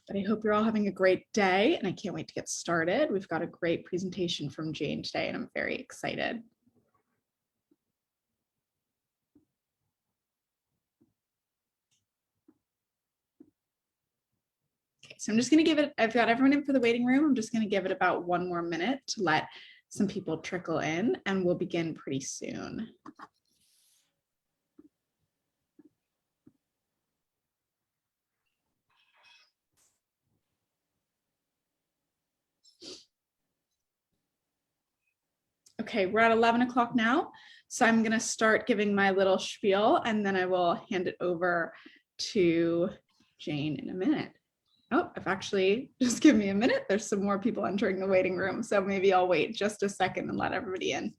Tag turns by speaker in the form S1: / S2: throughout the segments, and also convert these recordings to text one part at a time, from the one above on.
S1: But I hope you're all having a great day, and I can't wait to get started. We've got a great presentation from Jane today, and I'm very excited. Okay, so I'm just going to give it, I've got everyone in for the waiting room. I'm just going to give it about 1 more minute to let some people trickle in, and we'll begin pretty soon. Okay, we're at 11 o'clock now, so I'm going to start giving my little spiel, and then I will hand it over to Jane in a minute. Oh, I've actually, just give me a minute. There's some more people entering the waiting room, so maybe I'll wait just a second and let everybody in.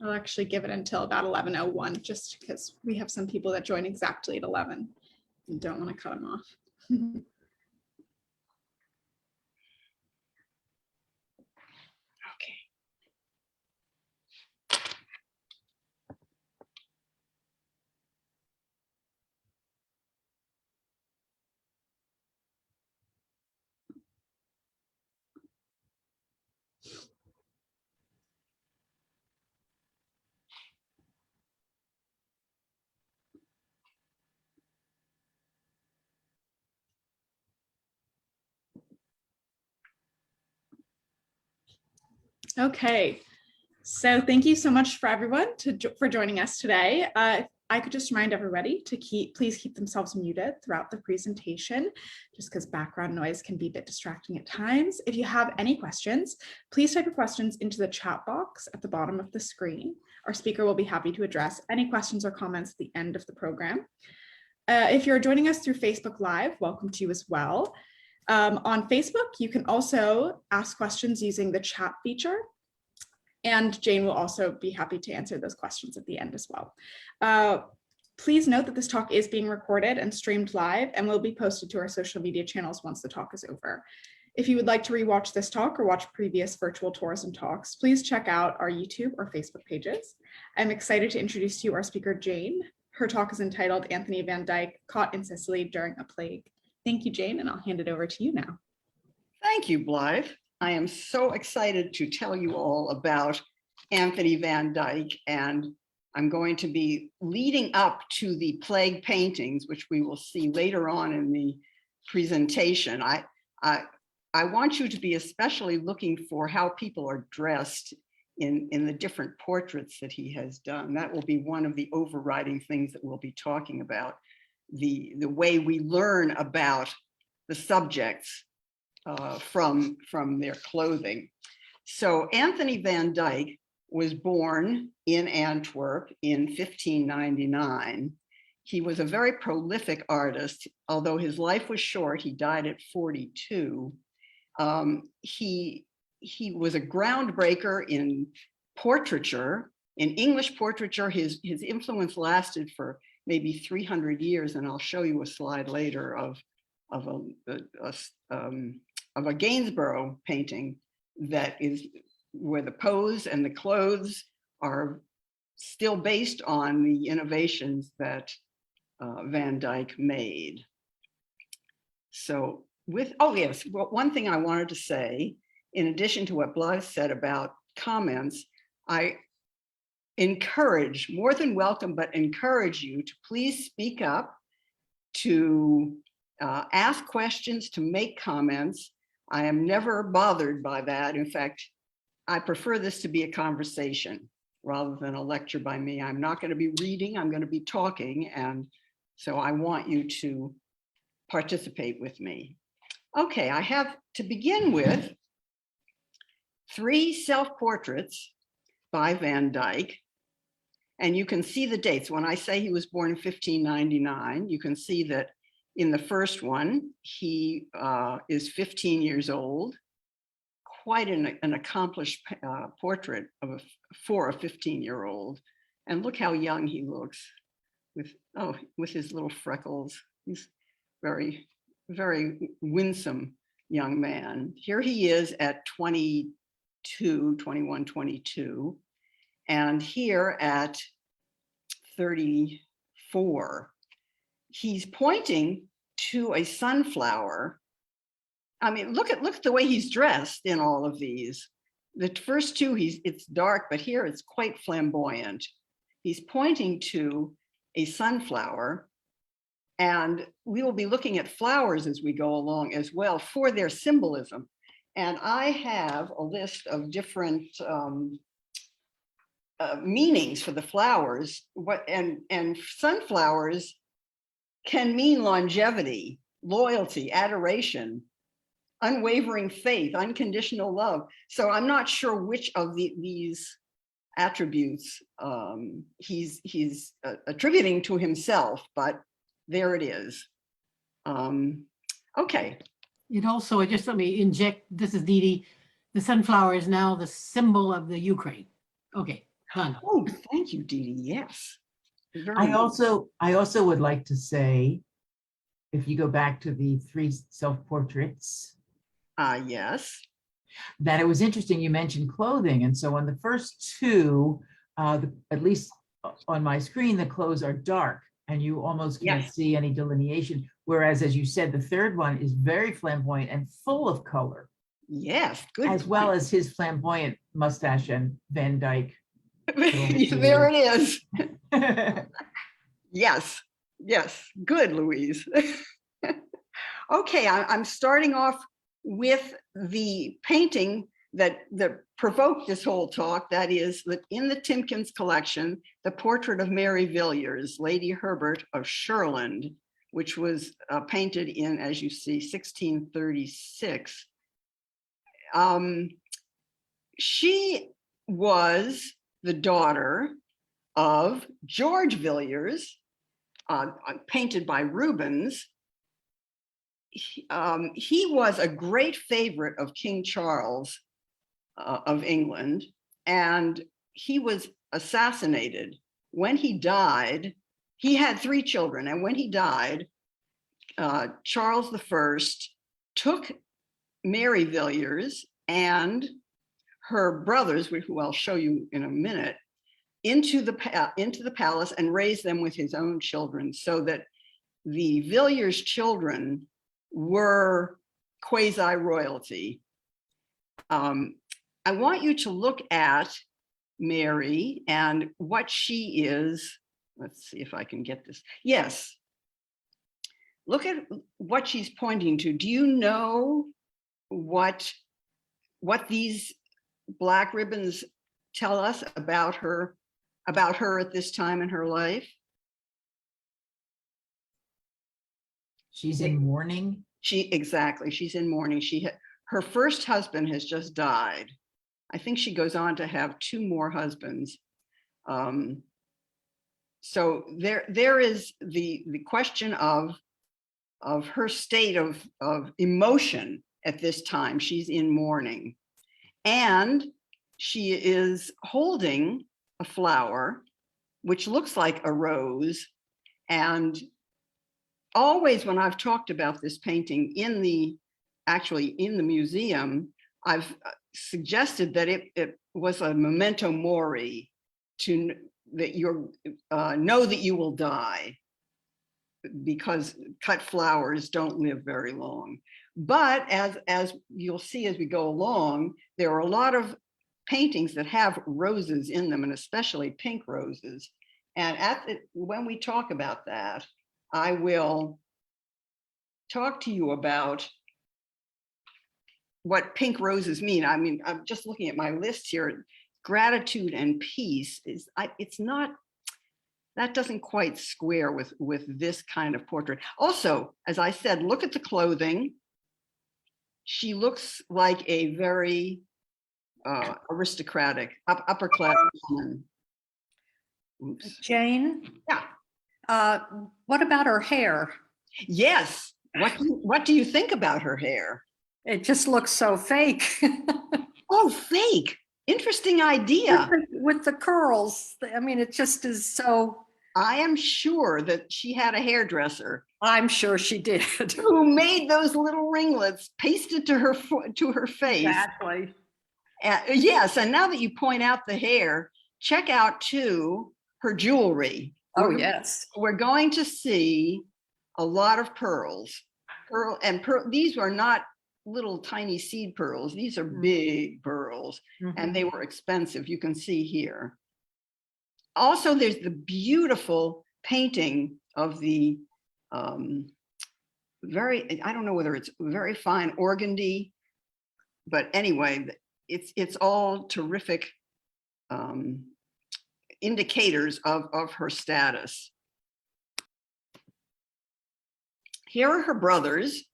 S1: I'll actually give it until about 11:01, just because we have some people that join exactly at 11 and don't want to cut them off. Okay, so thank you so much for everyone for joining us today. I could just remind everybody to please keep themselves muted throughout the presentation, just because background noise can be a bit distracting at times. If you have any questions, please type your questions into the chat box at the bottom of the screen. Our speaker will be happy to address any questions or comments at the end of the program. If you're joining us through Facebook Live, welcome to you as well. On Facebook, you can also ask questions using the chat feature, and Jane will also be happy to answer those questions at the end as well. Please note that this talk is being recorded and streamed live and will be posted to our social media channels once the talk is over. If you would like to rewatch this talk or watch previous virtual tours and talks, please check out our YouTube or Facebook pages. I'm excited to introduce to you our speaker, Jane. Her talk is entitled Anthony van Dyck, Caught in Sicily During a Plague. Thank you, Jane, and I'll hand it over to you now.
S2: Thank you, Blythe. I am so excited to tell you all about Anthony van Dyck, and I'm going to be leading up to the plague paintings, which we will see later on in the presentation. I want you to be especially looking for how people are dressed in the different portraits that he has done. That will be one of the overriding things that we'll be talking about, the way we learn about the subjects from their clothing. So Anthony van Dyck was born in Antwerp in 1599. He was a very prolific artist. Although his life was short, he died at 42. He was a groundbreaker in portraiture, in English portraiture. His influence lasted for maybe 300 years, and I'll show you a slide later of a Gainsborough painting that is where the pose and the clothes are still based on the innovations that Van Dyck made. So one thing I wanted to say, in addition to what Blythe said about comments, I encourage, more than welcome, but encourage you to please speak up, to ask questions, to make comments. I am never bothered by that. In fact, I prefer this to be a conversation rather than a lecture by me. I'm not going to be reading, I'm going to be talking, and so I want you to participate with me. Okay, I have to begin with 3 self-portraits by Van Dyck, and you can see the dates. When I say he was born in 1599, you can see that in the first one, he is 15 years old, quite an accomplished portrait for a 15-year-old. And look how young he looks with his little freckles. He's very, very winsome young man. Here he is at 22 21, 22. And here at 34, he's pointing to a sunflower. I mean, look at the way he's dressed in all of these. The first two, it's dark, but here it's quite flamboyant. He's pointing to a sunflower, and we will be looking at flowers as we go along as well for their symbolism. And I have a list of different meanings for the flowers. And sunflowers can mean longevity, loyalty, adoration, unwavering faith, unconditional love. So I'm not sure which of these attributes he's attributing to himself, but there it is. Okay.
S3: It also, just let me inject, this is Dee Dee. The sunflower is now the symbol of the Ukraine. Okay, done.
S2: Oh, thank you, Dee Dee. Yes.
S4: I also would like to say, if you go back to the 3 self-portraits,
S2: yes.
S4: that it was interesting you mentioned clothing. And so on the first 2, at least on my screen, the clothes are dark and you almost can't see any delineation. Whereas, as you said, the third one is very flamboyant and full of color.
S2: Yes, good.
S4: As well as his flamboyant mustache and Van Dyck.
S2: There it is. Yes, yes, good, Louise. Okay, I'm starting off with the painting that provoked this whole talk. That is that in the Timkins collection, the portrait of Mary Villiers, Lady Herbert of Shurland, which was painted in, as you see, 1636. She was the daughter of George Villiers, painted by Rubens. He was a great favorite of King Charles of England, and he was assassinated. When he died, he had 3 children, and when he died, Charles I took Mary Villiers and her brothers, who I'll show you in a minute, into the palace and raised them with his own children, so that the Villiers children were quasi-royalty. I want you to look at Mary and what she is. Let's see if I can get this. Yes. Look at what she's pointing to. Do you know what these black ribbons tell us about her at this time in her life?
S4: She's in mourning.
S2: Exactly. She's in mourning. Her first husband has just died. I think she goes on to have 2 more husbands. So there is the question of her state of emotion at this time. She's in mourning, and she is holding a flower, which looks like a rose. And always when I've talked about this painting in the museum, I've suggested that it was a memento mori, that you know that you will die, because cut flowers don't live very long. But as you'll see as we go along, there are a lot of paintings that have roses in them, and especially pink roses. And when we talk about that, I will talk to you about what pink roses mean. I mean, I'm just looking at my list here. Gratitude and peace that doesn't quite square with this kind of portrait. Also, as I said, look at the clothing. She looks like a very aristocratic, upper class woman. Oops.
S5: Jane?
S2: Yeah.
S5: What about her hair?
S2: Yes. What do you think about her hair?
S5: It just looks so fake.
S2: Oh, fake. Interesting idea.
S5: With the curls. I mean, it just is so.
S2: I am sure that she had a hairdresser.
S5: I'm sure she did.
S2: Who made those little ringlets pasted to her face.
S5: Exactly.
S2: Yes, and now that you point out the hair, check out too her jewelry.
S5: Oh, yes.
S2: We're going to see a lot of pearls. These were not little tiny seed pearls. These are big pearls, and they were expensive. You can see here. Also, there's the beautiful painting of the I don't know whether it's very fine organdy, but anyway, it's all terrific indicators of her status. Here are her brothers,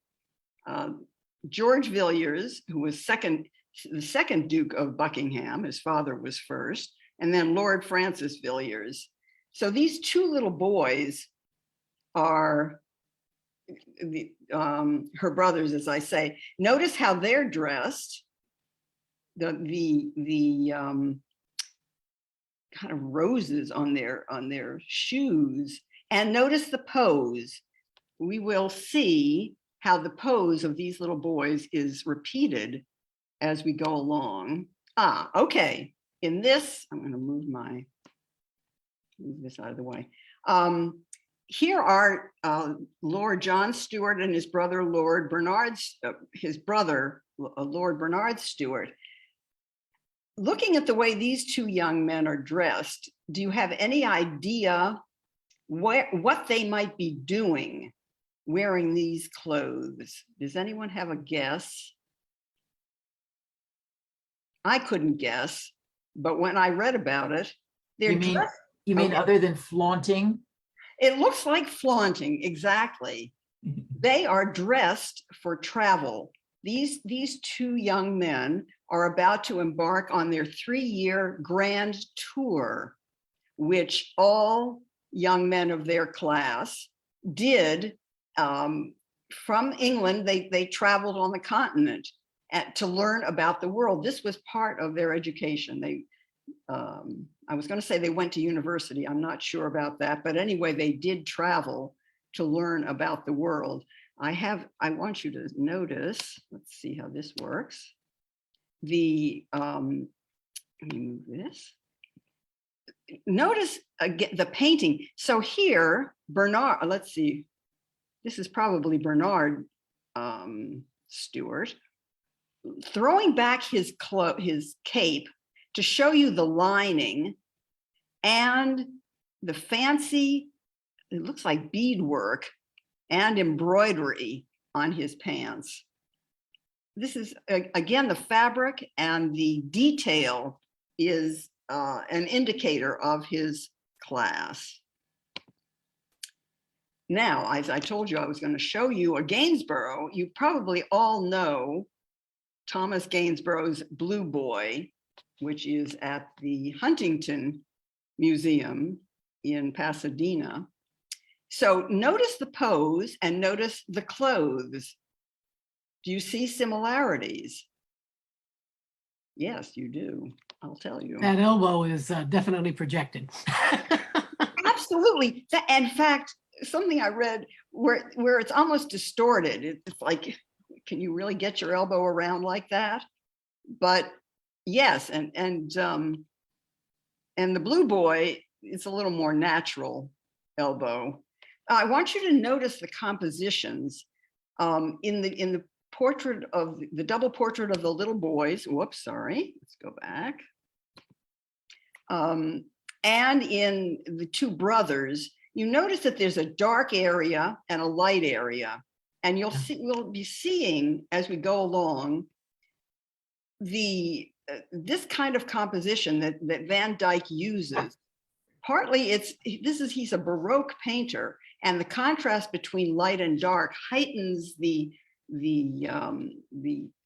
S2: George Villiers, who was the second Duke of Buckingham. His father was first, and then Lord Francis Villiers. So these two little boys are her brothers, as I say. Notice how they're dressed. The kind of roses on their shoes, and notice the pose. We will see how the pose of these little boys is repeated as we go along. Okay. In this, I'm going to move this out of the way. Here are Lord John Stuart and his brother Lord Bernard, Lord Bernard Stuart. Looking at the way these two young men are dressed, do you have any idea what they might be doing wearing these clothes? Does anyone have a guess? I couldn't guess, but when I read about it,
S4: you mean other than flaunting?
S2: It looks like flaunting, exactly. They are dressed for travel. These two young men are about to embark on their 3-year grand tour, which all young men of their class did. From England, they traveled on the continent to learn about the world. This was part of their education. I was going to say they went to university. I'm not sure about that, but anyway, they did travel to learn about the world. I want you to notice, let's see how this works. Let me move this. Notice again the painting. So here, Bernard, let's see, this is probably Bernard Stuart, throwing back his cape to show you the lining and the fancy, it looks like beadwork and embroidery on his pants. This is, again, the fabric and the detail is an indicator of his class. Now, as I told you, I was going to show you a Gainsborough. You probably all know Thomas Gainsborough's Blue Boy, which is at the Huntington Museum in Pasadena. So notice the pose and notice the clothes. Do you see similarities? Yes, you do. I'll tell you.
S3: That elbow is definitely projected.
S2: Absolutely. In fact, something I read where it's almost distorted. It's like, can you really get your elbow around like that? But yes, and the Blue Boy, it's a little more natural elbow. I want you to notice the compositions in the portrait of the double portrait of the little boys. Whoops, sorry. Let's go back. And in the two brothers, you notice that there's a dark area and a light area, and we'll be seeing as we go along this kind of composition that Van Dyck uses. Partly he's a Baroque painter, and the contrast between light and dark heightens the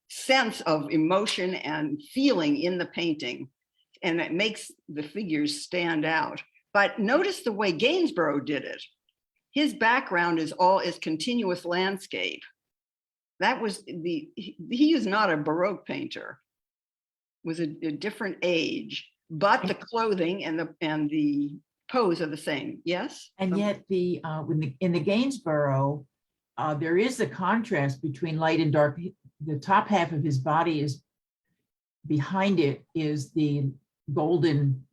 S2: sense of emotion and feeling in the painting, and it makes the figures stand out. But notice the way Gainsborough did it. His background is continuous landscape. He is not a Baroque painter. It was a different age, but the clothing and the pose are the same. Yes.
S4: And yet in the Gainsborough, there is a contrast between light and dark. The top half of his body is behind it is the golden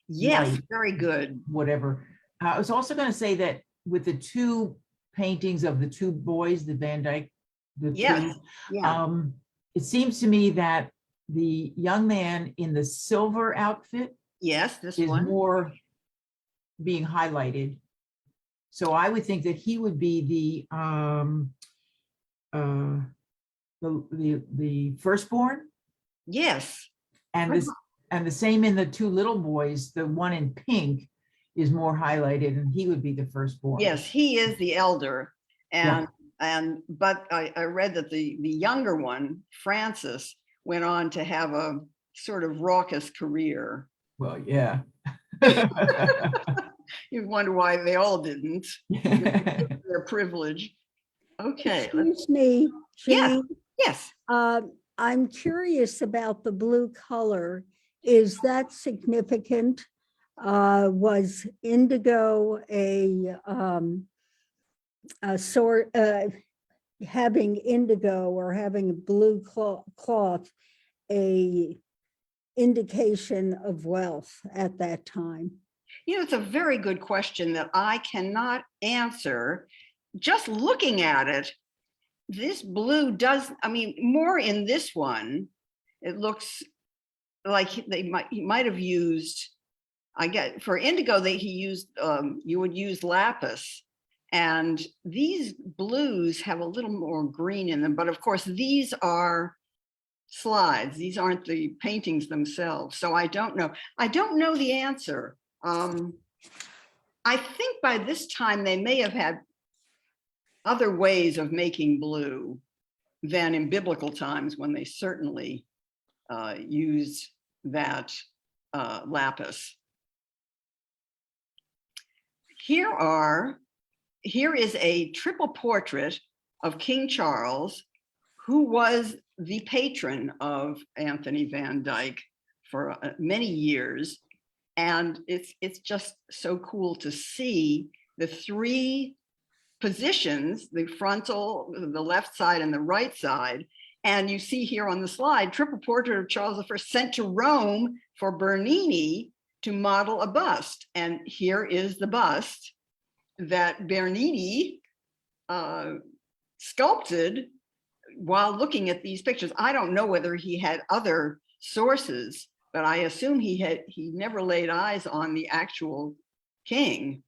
S2: Yes,
S4: light,
S2: very good.
S4: whatever. I was also going to say that with the two paintings of the two boys, the Van Dyck, the
S2: Yes,
S4: two,
S2: yeah,
S4: it seems to me that the young man in the silver outfit
S2: yes, this
S4: is
S2: one.
S4: more being highlighted. So I would think that he would be the firstborn,
S2: Yes,
S4: and this and the same in the two little boys. The one in pink is more highlighted, and he would be the firstborn.
S2: yes, he is the elder.
S4: Yeah.
S2: But I read that the younger one, Francis, went on to have a sort of raucous career.
S4: Well, yeah.
S2: You wonder why they all didn't. Their privilege. Okay.
S6: Excuse me,
S2: Yeah.
S6: Jean.
S2: Yes.
S6: I'm curious about the blue color. Is that significant? Was indigo a sort, having indigo or having a blue cloth a indication of wealth at that time?
S2: You know, it's a very good question that I cannot answer. Just looking at it, this blue does, I mean, more in this one, it looks like he might have used, I get, for indigo, he used, you would use lapis. And these blues have a little more green in them, but of course, these are slides. These aren't the paintings themselves. So I don't know. I don't know the answer. I think by this time they may have had other ways of making blue than in biblical times, when they certainly used that lapis. Here is a triple portrait of King Charles, who was the patron of Anthony van Dyck for many years. And it's just so cool to see the three positions, the frontal, the left side and the right side. And you see here on the slide, triple portrait of Charles I sent to Rome for Bernini to model a bust. And here is the bust that Bernini sculpted while looking at these pictures. I don't know whether he had other sources, but I assume he never laid eyes on the actual king.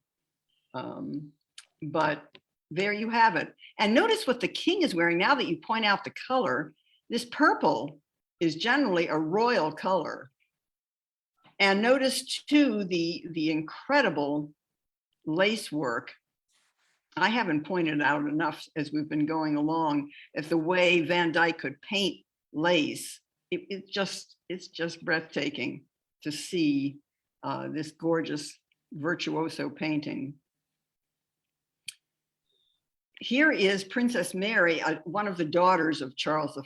S2: But there you have it. And notice what the king is wearing. Now that you point out the color, this purple is generally a royal color. And notice too, the incredible lace work. I haven't pointed out enough as we've been going along, if the way Van Dyck could paint lace, it's just breathtaking to see this gorgeous virtuoso painting. Here is Princess Mary, one of the daughters of Charles I,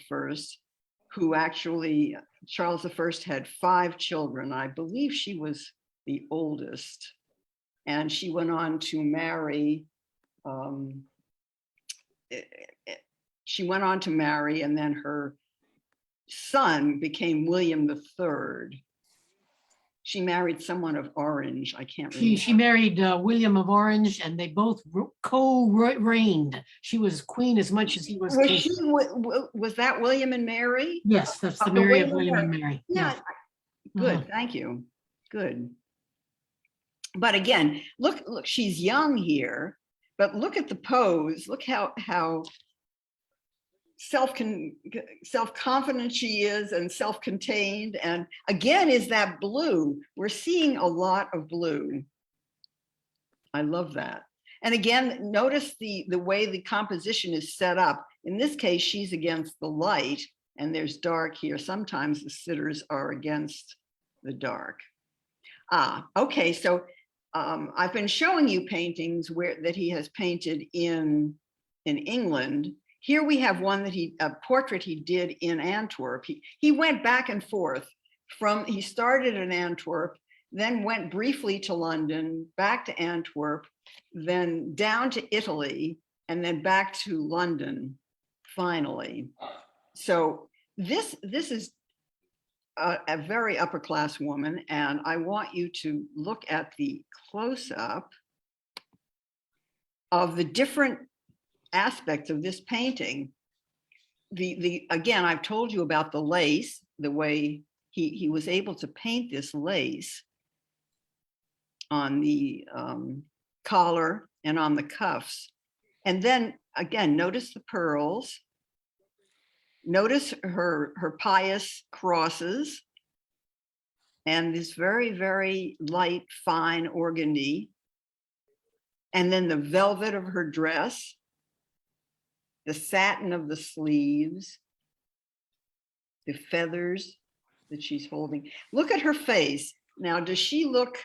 S2: who actually, Charles I had 5 children. I believe she was the oldest, and she went on to marry, and then her son became William III. She married someone of Orange. I can't remember.
S3: She married William of Orange, and they both co-reigned. She was queen as much as he was king.
S2: Was that William and Mary?
S3: Yes, that's the Mary of William and Mary.
S2: Yeah. Good. Thank you. Good. But again, look, she's young here, but look at the pose. Look how self-confident she is, and self-contained. And again, is that blue. We're seeing a lot of blue. I love that. And again, notice the way the composition is set up. In this case, she's against the light, and there's dark here. Sometimes the sitters are against the dark. Okay, so I've been showing you paintings that he has painted in England. Here we have one that a portrait he did in Antwerp. He went back and forth he started in Antwerp, then went briefly to London, back to Antwerp, then down to Italy, and then back to London, finally. So this is a very upper class woman, and I want you to look at the close-up of the different aspects of this painting. Again, I've told you about the lace, the way he was able to paint this lace on the collar and on the cuffs. And then again, notice the pearls. Notice her pious crosses and this very, very light, fine organdy. And then the velvet of her dress, the satin of the sleeves, the feathers that she's holding. Look at her face. Now, does she look,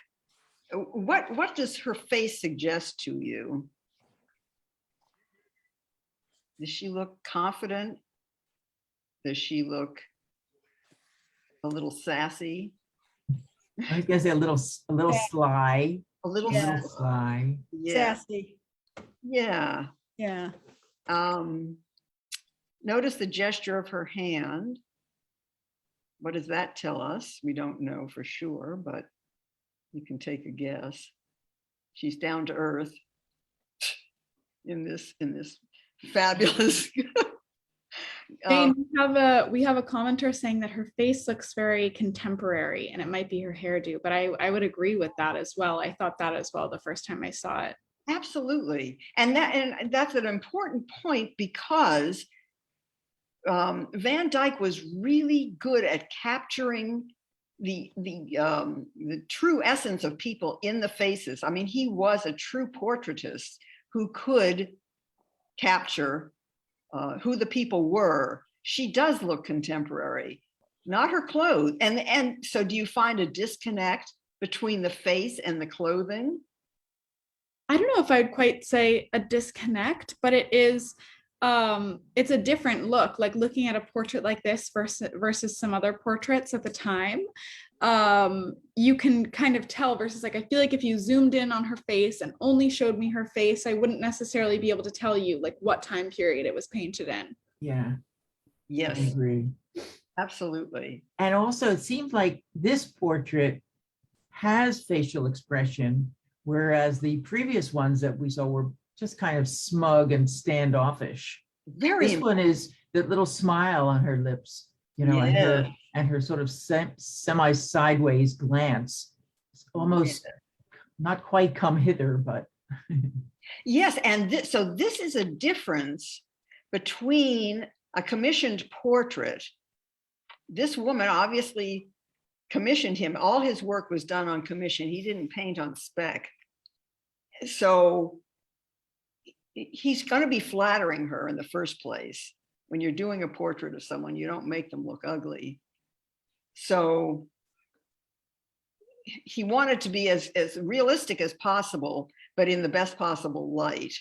S2: what does her face suggest to you? Does she look confident? Does she look a little sassy?
S4: I guess a little sly.
S2: A little,
S4: A little sly.
S2: yeah,
S6: Sassy.
S2: yeah.
S6: Yeah.
S2: Notice the gesture of her hand. What does that tell us? We don't know for sure, but you can take a guess. She's down to earth in this fabulous.
S1: Jane, we have a commenter saying that her face looks very contemporary, and it might be her hairdo, but I would agree with that as well. I thought that as well the first time I saw it.
S2: Absolutely, and that's an important point, because Van Dyck was really good at capturing the true essence of people in the faces. I mean, he was a true portraitist who could capture who the people were. She does look contemporary, not her clothes. And so do you find a disconnect between the face and the clothing?
S1: I don't know if I'd quite say a disconnect, but it is, it's a different look, like looking at a portrait like this versus some other portraits at the time. You can kind of tell versus, like, I feel like if you zoomed in on her face and only showed me her face, I wouldn't necessarily be able to tell you like what time period it was painted in.
S4: Yeah, I
S2: Yes,
S4: agree.
S2: absolutely.
S4: And also, it seems like this portrait has facial expression, whereas the previous ones that we saw were just kind of smug and standoffish.
S2: Very
S4: This one is the little smile on her lips, you know, and her sort of semi sideways glance. It's almost not quite come hither, but
S2: yes, and so this is a difference between a commissioned portrait. This woman obviously commissioned him. All his work was done on commission. He didn't paint on spec. So he's going to be flattering her in the first place. When you're doing a portrait of someone, you don't make them look ugly. So he wanted to be as realistic as possible, but in the best possible light.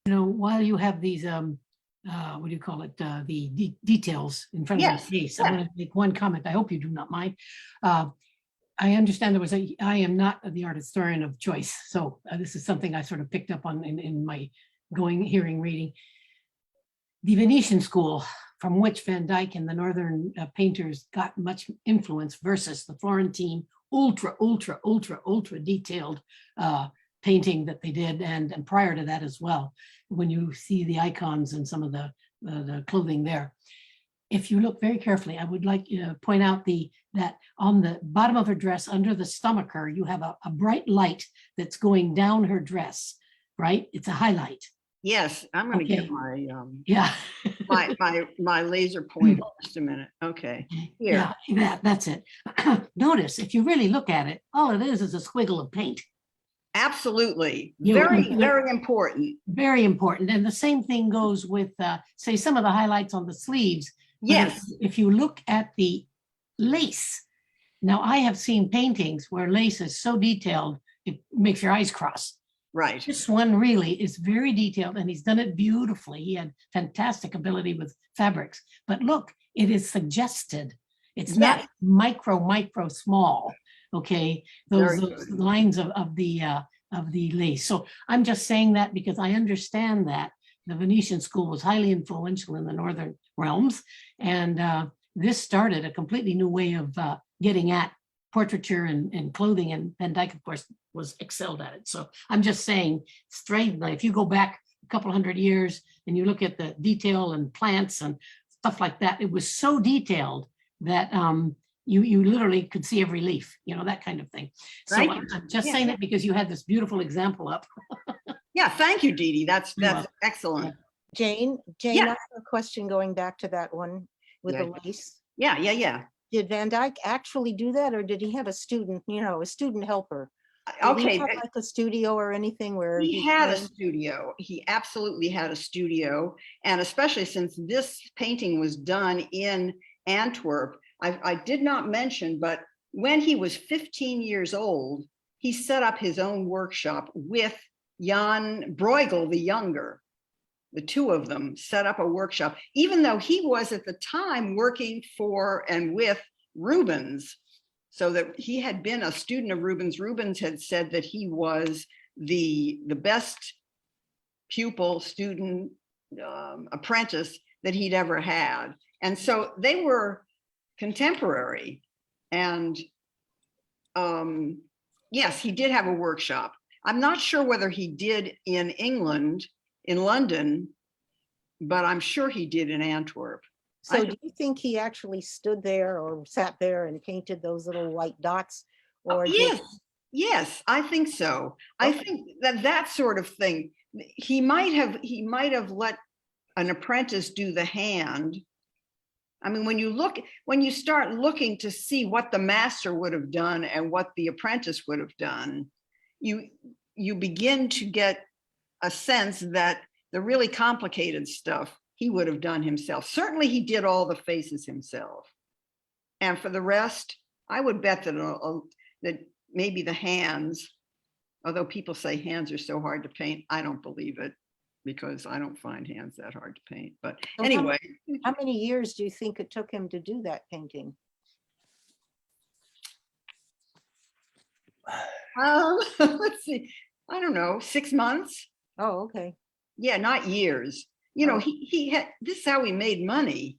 S3: You know, while you have these, what do you call it? The details in front of
S2: Yes,
S3: your face.
S2: yeah.
S3: I'm going to make one comment. I hope you do not mind. I understand I am not the art historian of choice. So this is something I sort of picked up on in my hearing, reading. The Venetian school, from which Van Dyck and the Northern painters got much influence, versus the Florentine ultra detailed painting that they did, and prior to that as well, when you see the icons and some of the clothing there. If you look very carefully, I would like to point out that on the bottom of her dress, under the stomacher, you have a bright light that's going down her dress, right? It's a highlight.
S2: Yes, I'm going to
S3: Okay.
S2: get my
S3: Yeah.
S2: my laser pointer just a minute. Okay, here.
S3: Yeah, that's it. Notice, if you really look at it, all it is a squiggle of paint.
S2: Absolutely,
S3: You-
S2: very important.
S3: Very important. And the same thing goes with, say, some of the highlights on the sleeves. But
S2: Yes,
S3: if you look at the lace, now I have seen paintings where lace is so detailed, it makes your eyes cross.
S2: right.
S3: This one really is very detailed, and he's done it beautifully. He had fantastic ability with fabrics. But look, it is suggested. It's not
S2: Yes.
S3: micro small. Okay,
S2: Very
S3: those
S2: good.
S3: lines of the lace. So I'm just saying that because I understand that the Venetian school was highly influential in the northern realms, and this started a completely new way of getting at portraiture and clothing, and Van Dyck, of course, was excelled at it. So I'm just saying, strangely, if you go back a couple hundred years and you look at the detail and plants and stuff like that, it was so detailed that you literally could see every leaf, that kind of thing. So
S2: Thank
S3: I'm
S2: you.
S3: just
S2: Yeah.
S3: saying it because you had this beautiful example up.
S2: Yeah, thank you, Dee Dee. That's
S3: You're welcome.
S2: excellent.
S7: Jane,
S2: Yeah.
S7: I have a question going back to that one with
S2: Yeah.
S7: the lace.
S2: Yeah.
S7: Did Van Dyck actually do that, or did he have a student, a student helper? Did he
S2: Okay,
S7: have like a studio or anything where
S2: he had a
S7: trained?
S2: studio. He absolutely had a studio. And especially since this painting was done in Antwerp, I did not mention, but when he was 15 years old, he set up his own workshop with Jan Bruegel the younger. The two of them set up a workshop, even though he was at the time working for and with Rubens, so that he had been a student of Rubens. Rubens had said that he was the best pupil, student, apprentice that he'd ever had. And so they were contemporary. And yes, he did have a workshop. I'm not sure whether he did in England, in London, but I'm sure he did in Antwerp.
S7: So do you think he actually stood there or sat there and painted those little white dots? Or
S2: Yes, I think so. I think that sort of thing, he might have let an apprentice do the hand. I mean, when you start looking to see what the master would have done and what the apprentice would have done, you begin to get a sense that the really complicated stuff he would have done himself. Certainly he did all the faces himself. And for the rest, I would bet that maybe the hands, although people say hands are so hard to paint, I don't believe it, because I don't find hands that hard to paint. But
S7: So
S2: anyway.
S7: how many years do you think it took him to do that painting?
S2: Let's see, I don't know, 6 months.
S7: Oh, okay.
S2: Yeah, not years.
S7: Oh.
S2: He had, this is how he made money.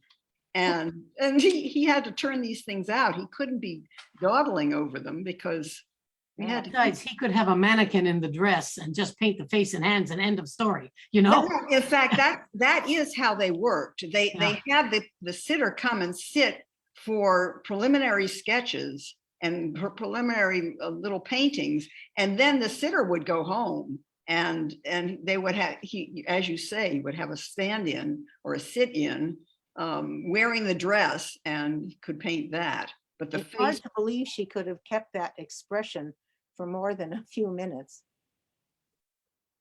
S2: And he had to turn these things out. He couldn't be dawdling over them because we had to.
S3: Besides, he could have a mannequin in the dress and just paint the face and hands and end of story,
S2: In fact, that is how they worked. They had the sitter come and sit for preliminary sketches and preliminary little paintings, and then the sitter would go home, and they would have, as you say, he would have a stand-in or a sit-in wearing the dress, and could paint that. But the
S7: It's hard
S2: face,
S7: to believe she could have kept that expression for more than a few minutes.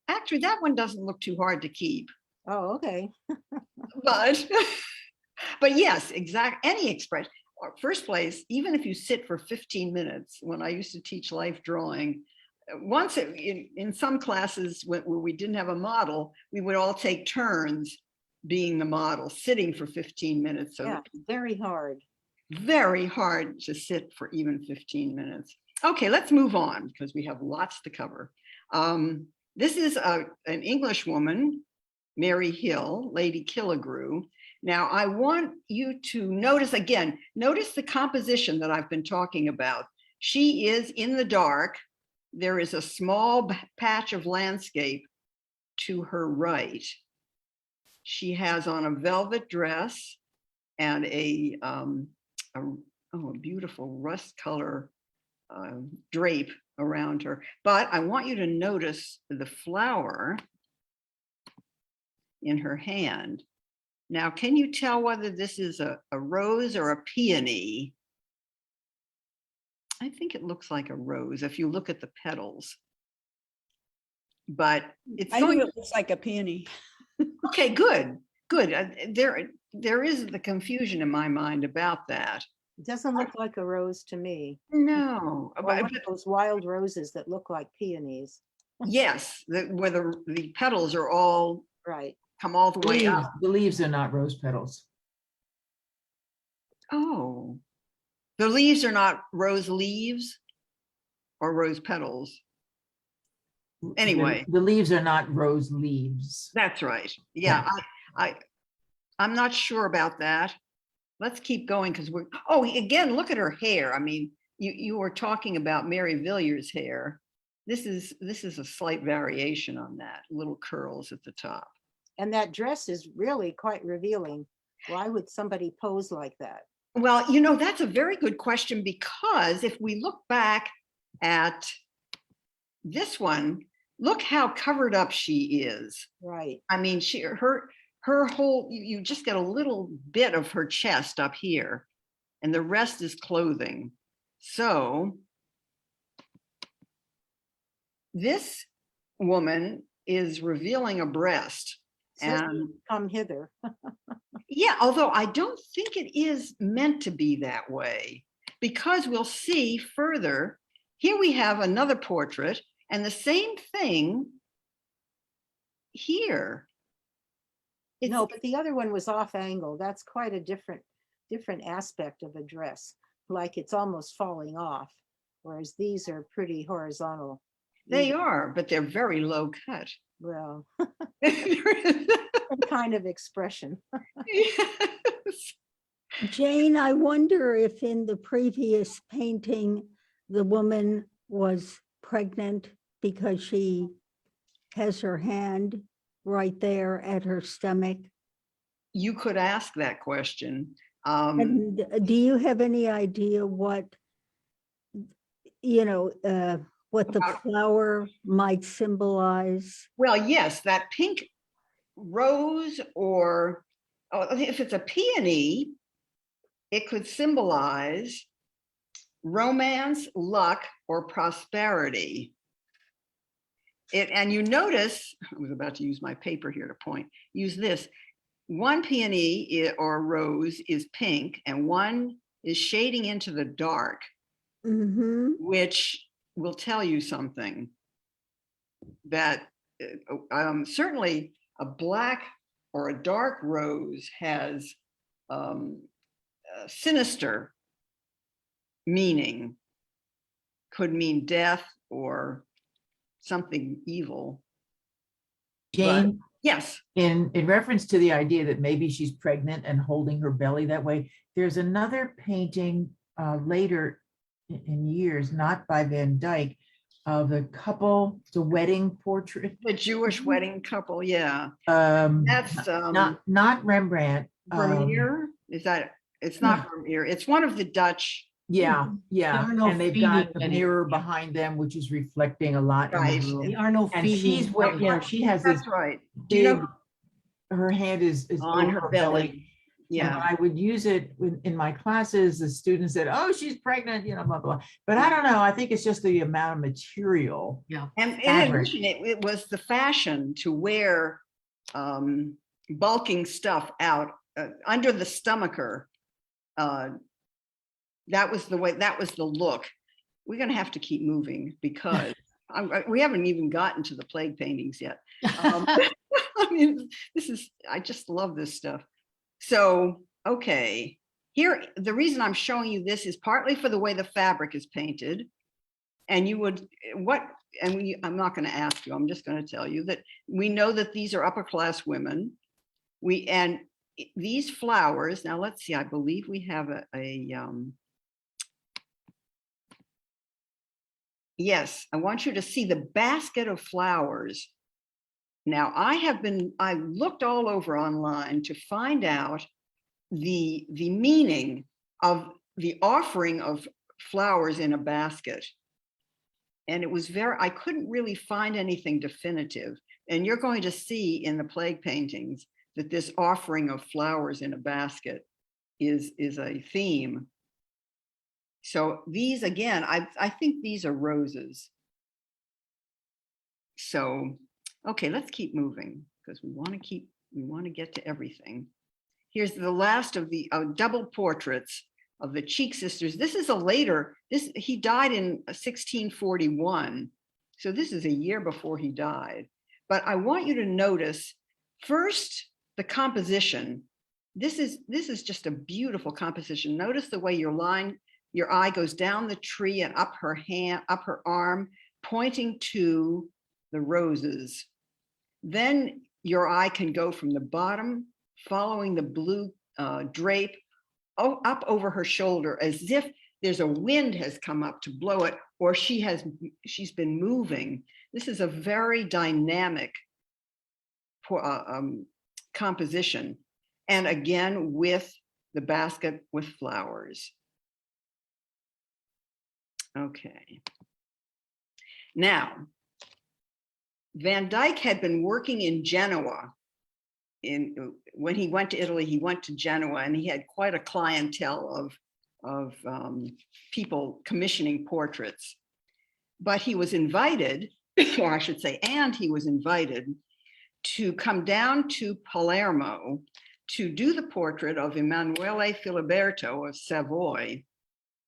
S2: actually, that one doesn't look too hard to keep.
S7: Oh, okay.
S2: But yes, any expression. First place, even if you sit for 15 minutes, when I used to teach life drawing, once in some classes where we didn't have a model, we would all take turns being the model, sitting for 15 minutes. So
S7: Yeah, very hard.
S2: very hard to sit for even 15 minutes. Okay, let's move on because we have lots to cover. This is an English woman, Mary Hill, Lady Killigrew. Now, I want you to notice the composition that I've been talking about. She is in the dark. There is a small patch of landscape to her right. She has on a velvet dress and a beautiful rust color drape around her. But I want you to notice the flower in her hand. Now, can you tell whether this is a rose or a peony? I think it looks like a rose if you look at the petals. But it's
S8: I think it looks like a peony.
S2: okay, good. There is the confusion in my mind about that.
S7: It doesn't look like a rose to me.
S2: No,
S7: Or one of those wild roses that look like peonies.
S2: yes, where the petals are all
S7: Right.
S2: come all the way up.
S4: The leaves are not rose petals.
S2: Oh, the leaves are not rose leaves or rose petals. Anyway,
S4: The leaves are not rose leaves.
S2: that's right. Yeah, I'm not sure about that. let's keep going because oh, again, look at her hair. I mean, you were talking about Mary Villiers' hair. This is a slight variation on that, little curls at the top.
S7: And that dress is really quite revealing. Why would somebody pose like that?
S2: Well, that's a very good question, because if we look back at this one, look how covered up she is.
S7: Right.
S2: I mean, her whole, you just get a little bit of her chest up here, and the rest is clothing. So this woman is revealing a breast. And
S7: come hither.
S2: yeah, although I don't think it is meant to be that way, because we'll see further. Here we have another portrait, and the same thing here.
S7: No, but the other one was off angle. That's quite a different aspect of a dress. Like it's almost falling off, whereas these are pretty horizontal.
S2: They are, but they're very low cut.
S7: Well, some kind of expression.
S2: Yes.
S6: Jane, I wonder if in the previous painting, the woman was pregnant because she has her hand right there at her stomach.
S2: You could ask that question.
S6: And do you have any idea what, what the flower might symbolize?
S2: Well, yes, that pink rose, or if it's a peony, it could symbolize romance, luck, or prosperity. And you notice, I was about to use my paper here to point, use this. One peony or rose is pink, and one is shading into the dark, which will tell you something, that certainly a black or a dark rose has sinister meaning, could mean death or something evil.
S4: Jane,
S2: But, yes.
S4: in reference to the idea that maybe she's pregnant and holding her belly that way, there's another painting later in years, not by Van Dyck, of the couple. It's a wedding portrait.
S2: The Jewish wedding couple, yeah.
S4: That's not Rembrandt.
S2: Vermeer? Is that? It's not Vermeer. It's one of the Dutch.
S4: Yeah. And they've got the
S3: Feeney
S4: mirror behind them, which is reflecting a lot.
S2: Right.
S3: The Arno
S4: And she's
S3: Feeney.
S4: she has this
S2: That's right.
S4: big,
S2: Do you know,
S4: her hand is
S2: on
S4: over
S2: her belly.
S4: And
S2: Yeah.
S4: I would use it in my classes. The students said, "Oh, she's pregnant," blah, blah. But I don't know. I think it's just the amount of material.
S3: Yeah.
S2: And in
S4: fabric.
S2: addition, it was the fashion to wear bulking stuff out under the stomacher. That was the way, that was the look. We're going to have to keep moving because we haven't even gotten to the plague paintings yet. I mean, I just love this stuff. So, okay, here, the reason I'm showing you this is partly for the way the fabric is painted. And I'm not going to ask you, I'm just going to tell you that we know that these are upper class women. And these flowers, now let's see, I believe we have yes, I want you to see the basket of flowers. Now I looked all over online to find out the meaning of the offering of flowers in a basket. And it was I couldn't really find anything definitive. And you're going to see in the plague paintings that this offering of flowers in a basket is a theme. So these, again, I think these are roses. So, okay, let's keep moving because we want to get to everything. Here's the last of the double portraits of the Cheek sisters. This is he died in 1641. So this is a year before he died. But I want you to notice first the composition. This is just a beautiful composition. Notice the way your eye goes down the tree and up her arm, pointing to the roses. Then your eye can go from the bottom, following the blue drape, up over her shoulder as if there's a wind has come up to blow it, or she's been moving. This is a very dynamic composition. And again, with the basket with flowers. Okay. Now, Van Dyck had been working in Genoa. When he went to Italy, he went to Genoa, and he had quite a clientele of people commissioning portraits. But he was invited, or I should say, and he was invited to come down to Palermo to do the portrait of Emanuele Filiberto of Savoy,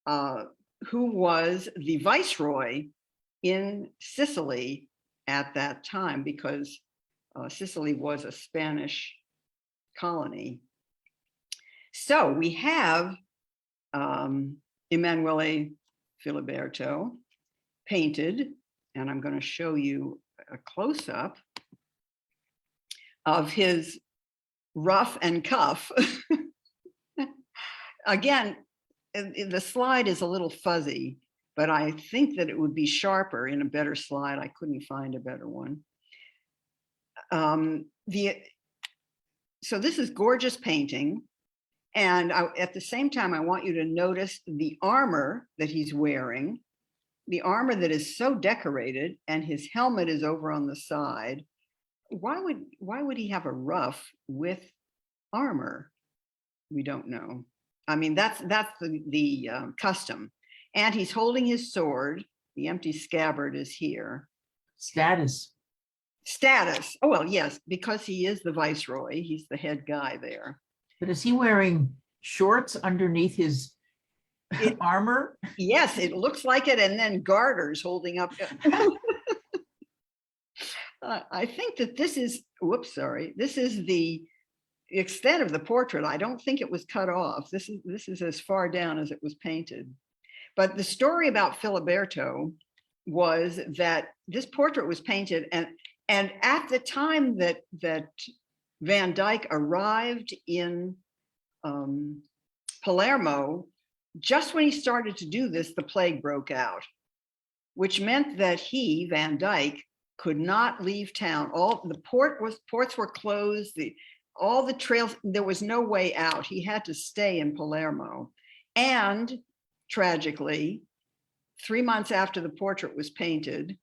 S2: who was the viceroy in Sicily at that time, because Sicily was a Spanish colony. So we have Emanuele Filiberto painted, and I'm going to show you a close-up of his ruff and cuff. Again, the slide is a little fuzzy, but I think that it would be sharper in a better slide. I couldn't find a better one. So this is gorgeous painting. And at the same time, I want you to notice the armor that he's wearing, the armor that is so decorated, and his helmet is over on the side. Why would he have a ruff with armor? We don't know. I mean, that's the custom. And he's holding his sword. The empty scabbard is here.
S4: Status.
S2: Status. Oh, well, yes, because he is the viceroy. He's the head guy there.
S4: But is he wearing shorts underneath his armor?
S2: Yes, it looks like it. And then garters holding up. I think that this is, this is the extent of the portrait. I don't think it was cut off. This is as far down as it was painted. But the story about Filiberto was that this portrait was painted, and at the time that Van Dyck arrived in Palermo, just when he started to do this, the plague broke out, which meant that he, Van Dyck, could not leave town. All the ports were closed. All the trails, there was no way out. He had to stay in Palermo. And tragically, 3 months after the portrait was painted,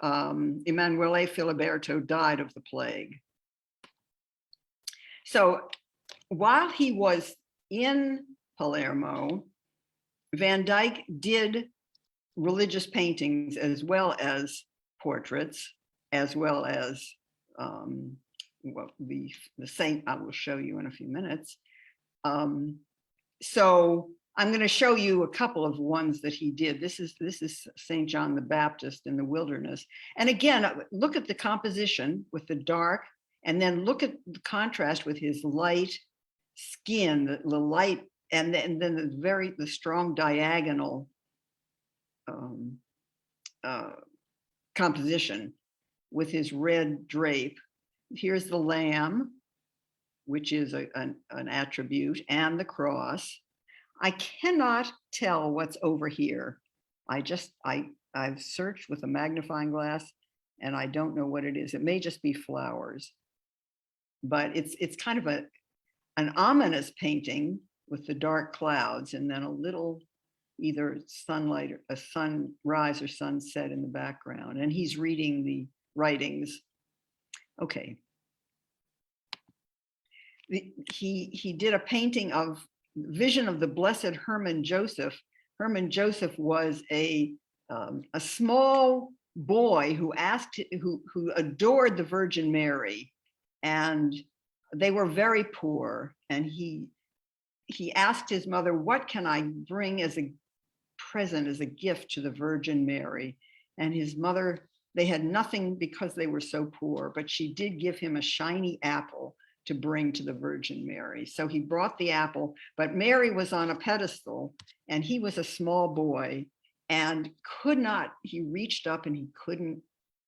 S2: Emanuele Filiberto died of the plague. So while he was in Palermo, Van Dyck did religious paintings as well as portraits, as well as the saint I will show you in a few minutes. So I'm going to show you a couple of ones that he did. This is Saint John the Baptist in the wilderness. And again, look at the composition with the dark, and then look at the contrast with his light skin, the light, and then the strong diagonal composition with his red drape. Here's the lamb, which is an attribute, and the cross. I cannot tell what's over here. I've searched with a magnifying glass, and I don't know what it is. It may just be flowers, but it's kind of an ominous painting with the dark clouds, and then a little either sunlight, or a sunrise or sunset in the background, and he's reading the writings. Okay. He did a painting of Vision of the Blessed Herman Joseph. Herman Joseph was a small boy who adored the Virgin Mary, and they were very poor. And he asked his mother, "What can I bring as a present, as a gift to the Virgin Mary?" And his mother, they had nothing because they were so poor, but she did give him a shiny apple to bring to the Virgin Mary. So he brought the apple, but Mary was on a pedestal, and he was a small boy and he reached up and he couldn't,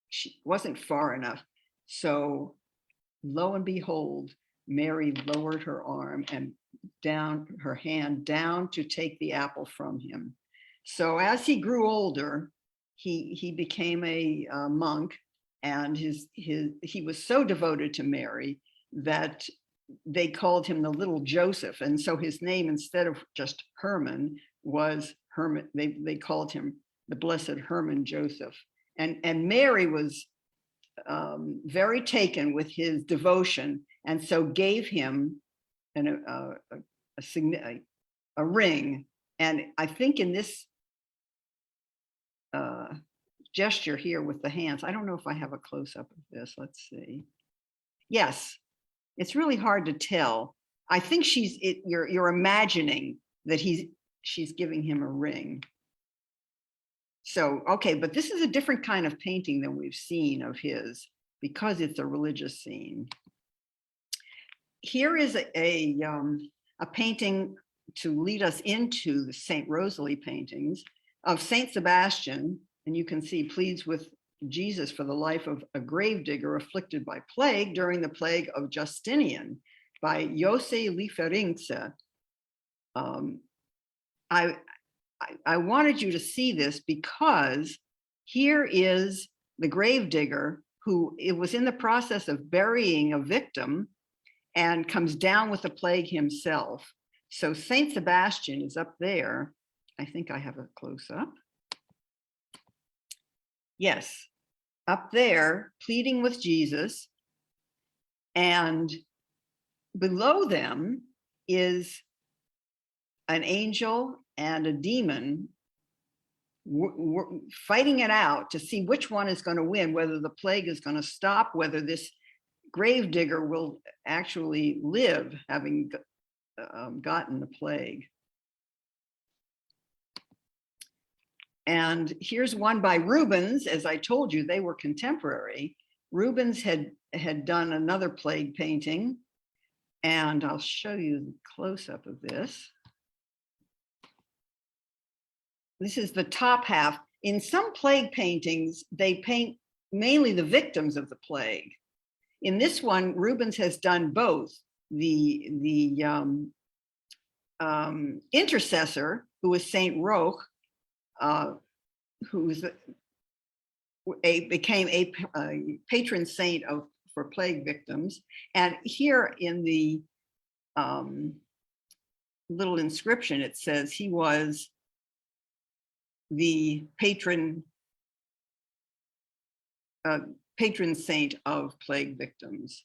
S2: she wasn't far enough. So lo and behold, Mary lowered her arm and her hand down to take the apple from him. So as he grew older, he became a monk, and he was so devoted to Mary that they called him the little Joseph. And so his name, instead of just Herman, was Herman. They called him the Blessed Herman Joseph. And Mary was very taken with his devotion, and so gave him a ring. And I think in this gesture here with the hands, I don't know if I have a close-up of this. Let's see. Yes, it's really hard to tell. I think you're imagining that she's giving him a ring. So, okay, but this is a different kind of painting than we've seen of his, because it's a religious scene. Here is a painting to lead us into the Saint Rosalie paintings of Saint Sebastian, and you can see pleads with Jesus for the life of a gravedigger afflicted by plague during the plague of Justinian by Jose Lieferinxe. I wanted you to see this because here is the gravedigger who was in the process of burying a victim and comes down with the plague himself. So Saint Sebastian is up there. I think I have a close-up. Yes, up there, pleading with Jesus. And below them is an angel and a demon fighting it out to see which one is going to win, whether the plague is going to stop, whether this gravedigger will actually live, having gotten the plague. And here's one by Rubens. As I told you, they were contemporary. Rubens had done another plague painting, and I'll show you the close-up of this. This is the top half. In some plague paintings, they paint mainly the victims of the plague. In this one, Rubens has done both. The intercessor, who was Saint Roch, who became a patron saint for plague victims. And here in the little inscription, it says he was the patron saint of plague victims.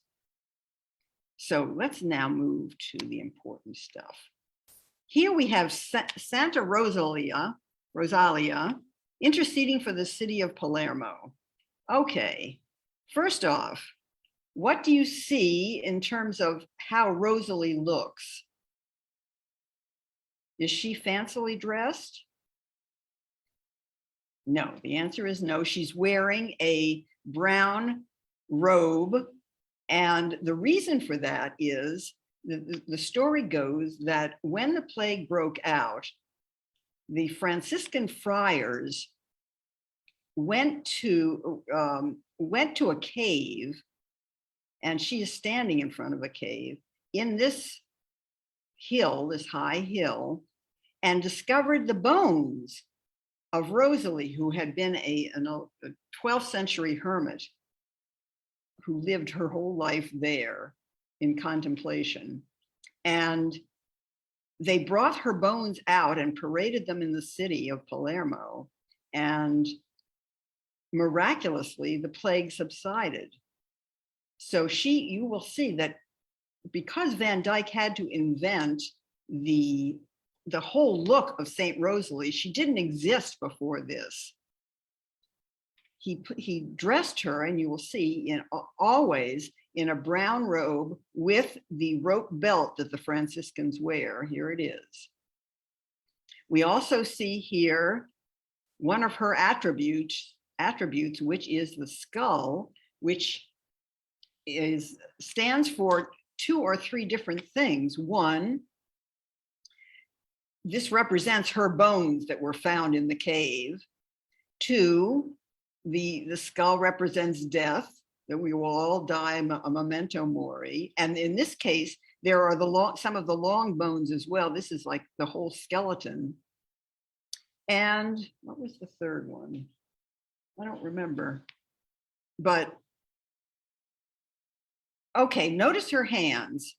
S2: So let's now move to the important stuff. Here we have Santa Rosalia interceding for the city of Palermo. Okay, first off, what do you see in terms of how Rosalie looks? Is she fancily dressed? No, the answer is no. She's wearing a brown robe. And the reason for that is the story goes that when the plague broke out, the Franciscan friars went to a cave, and she is standing in front of a cave in this hill, this high hill, and discovered the bones of Rosalie, who had been a 12th century hermit who lived her whole life there in contemplation. And they brought her bones out and paraded them in the city of Palermo. And miraculously, the plague subsided. So you will see that because Van Dyck had to invent the whole look of Saint Rosalie, she didn't exist before this. He dressed her, and you will see, always in a brown robe with the rope belt that the Franciscans wear. Here it is. We also see here one of her attributes, which is the skull, which stands for 2 or 3 different things. One, this represents her bones that were found in the cave. 2, the skull represents death, that we will all die, a memento mori. And in this case, There are some of the long bones as well. This is like the whole skeleton. And what was the third one? I don't remember. But okay, notice her hands.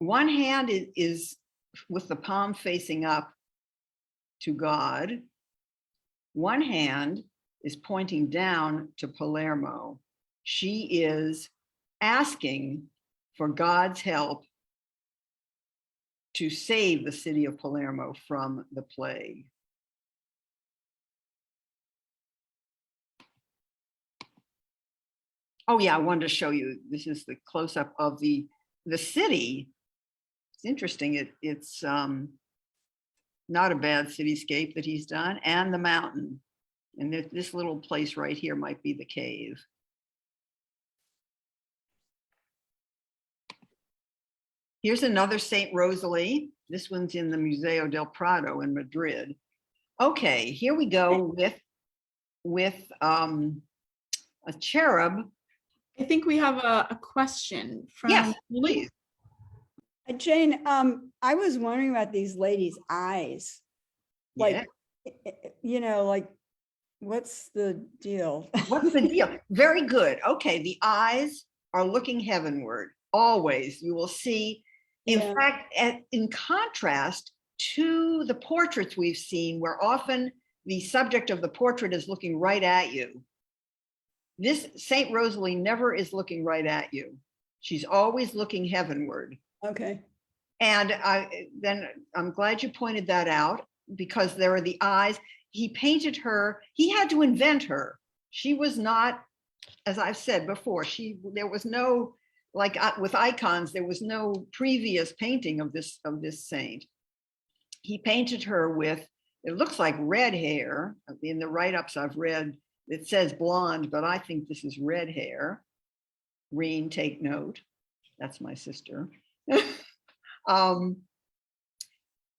S2: One hand is with the palm facing up to God. One hand is pointing down to Palermo. She is asking for God's help to save the city of Palermo from the plague. Oh yeah, I wanted to show you, this is the close-up of the city. It's interesting, it's not a bad cityscape that he's done, and the mountain. And this little place right here might be the cave. Here's another Saint Rosalie. This one's in the Museo del Prado in Madrid. Okay, here we go with a cherub.
S1: I think we have a question from.
S2: Yes, please.
S8: Jane, I was wondering about these ladies' eyes. Like, like, what's the deal?
S2: What's the deal? Very good. Okay, the eyes are looking heavenward. Always, you will see. In fact, in contrast to the portraits we've seen, where often the subject of the portrait is looking right at you, this Saint Rosalie never is looking right at you. She's always looking heavenward.
S8: Okay.
S2: And I'm glad you pointed that out, because there are the eyes. He painted her. He had to invent her. She was not, as I've said before, there was no, like with icons, there was no previous painting of this saint. He painted her with, it looks like red hair. In the write-ups I've read, it says blonde, but I think this is red hair. Reen, take note. That's my sister.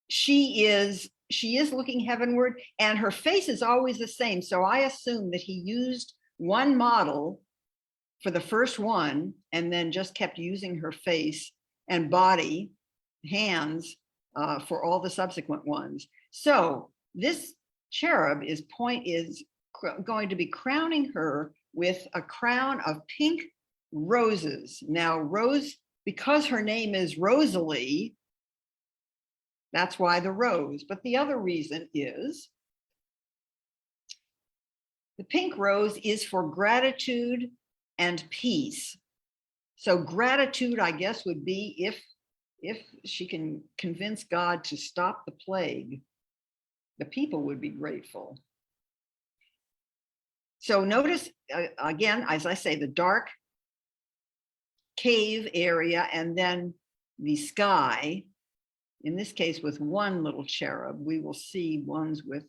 S2: She is looking heavenward, and her face is always the same. So I assume that he used one model for the first one and then just kept using her face and body, hands, for all the subsequent ones. So this cherub is going to be crowning her with a crown of pink roses. Now, because her name is Rosalie, that's why the rose. But the other reason is the pink rose is for gratitude and peace. So gratitude, I guess, would be if she can convince God to stop the plague, the people would be grateful. So notice, again, as I say, the dark cave area, and then the sky. In this case, with one little cherub. We will see ones with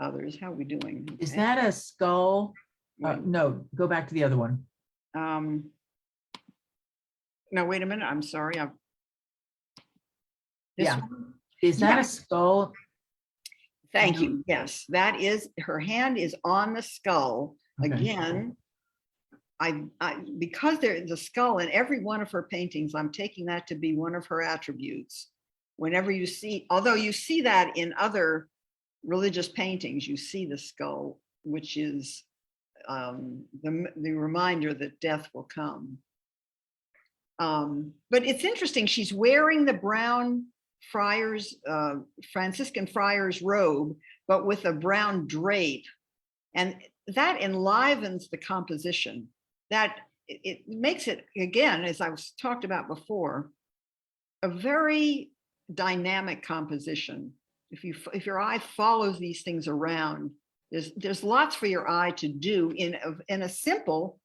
S2: others. How are we doing?
S4: Is that a skull? No, go back to the other one.
S2: No, wait a minute. I'm sorry.
S4: Yeah. Is that a skull?
S2: Thank you. Yes, that is, her hand is on the skull.
S4: Okay.
S2: Again, because there is a skull in every one of her paintings, I'm taking that to be one of her attributes. Whenever you see, although you see that in other religious paintings, you see the skull, which is the reminder that death will come. But it's interesting, she's wearing the brown Franciscan friar's robe, but with a brown drape. And that enlivens the composition. That it makes it, again, as I was talked about before, a very dynamic composition. If your eye follows these things around, there's lots for your eye to do in a simple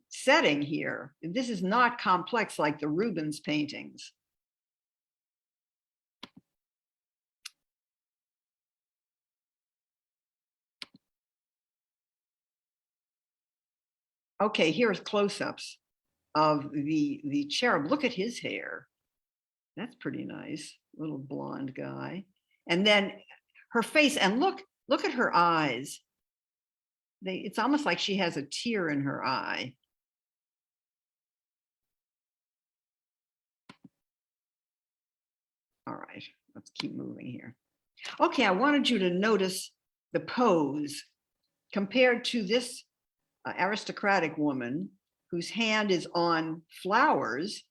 S2: setting here. This is not complex like the Rubens paintings. Okay, here's close-ups of the cherub. Look at his hair. That's pretty nice, little blonde guy. And then her face, and look at her eyes. It's almost like she has a tear in her eye. All right, let's keep moving here. Okay, I wanted you to notice the pose compared to this aristocratic woman whose hand is on flowers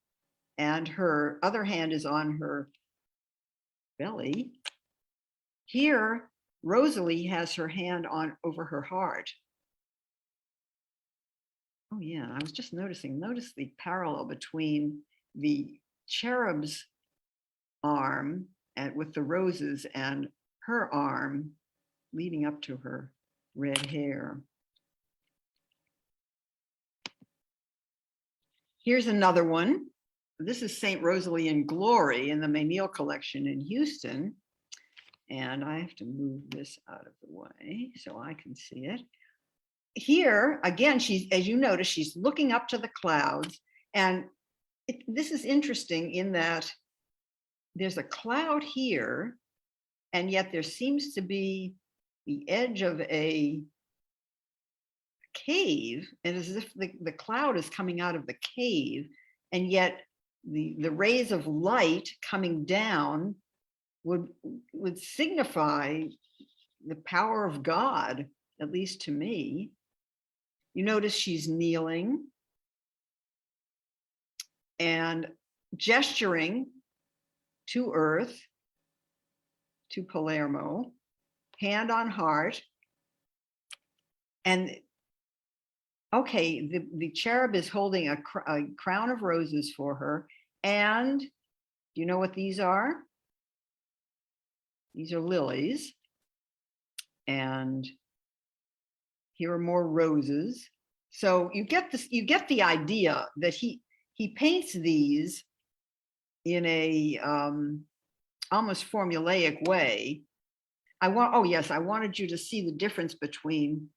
S2: and her other hand is on her belly. Here, Rosalie has her hand on over her heart. Oh yeah, I was just noticing, notice the parallel between the cherub's arm and with the roses and her arm leading up to her red hair. Here's another one. This is Saint Rosalie in Glory in the Mémile collection in Houston. And I have to move this out of the way so I can see it. Here, again, she's, as you notice, she's looking up to the clouds. And this is interesting in that there's a cloud here, and yet there seems to be the edge of a cave, and as if the cloud is coming out of the cave, and yet the rays of light coming down would signify the power of God, at least to me. You notice she's kneeling and gesturing to earth, to Palermo, hand on heart. And okay, the cherub is holding a crown of roses for her. And do you know what these are? These are lilies. And here are more roses. So you get this, you get the idea that he paints these in a almost formulaic way. I wanted you to see the difference between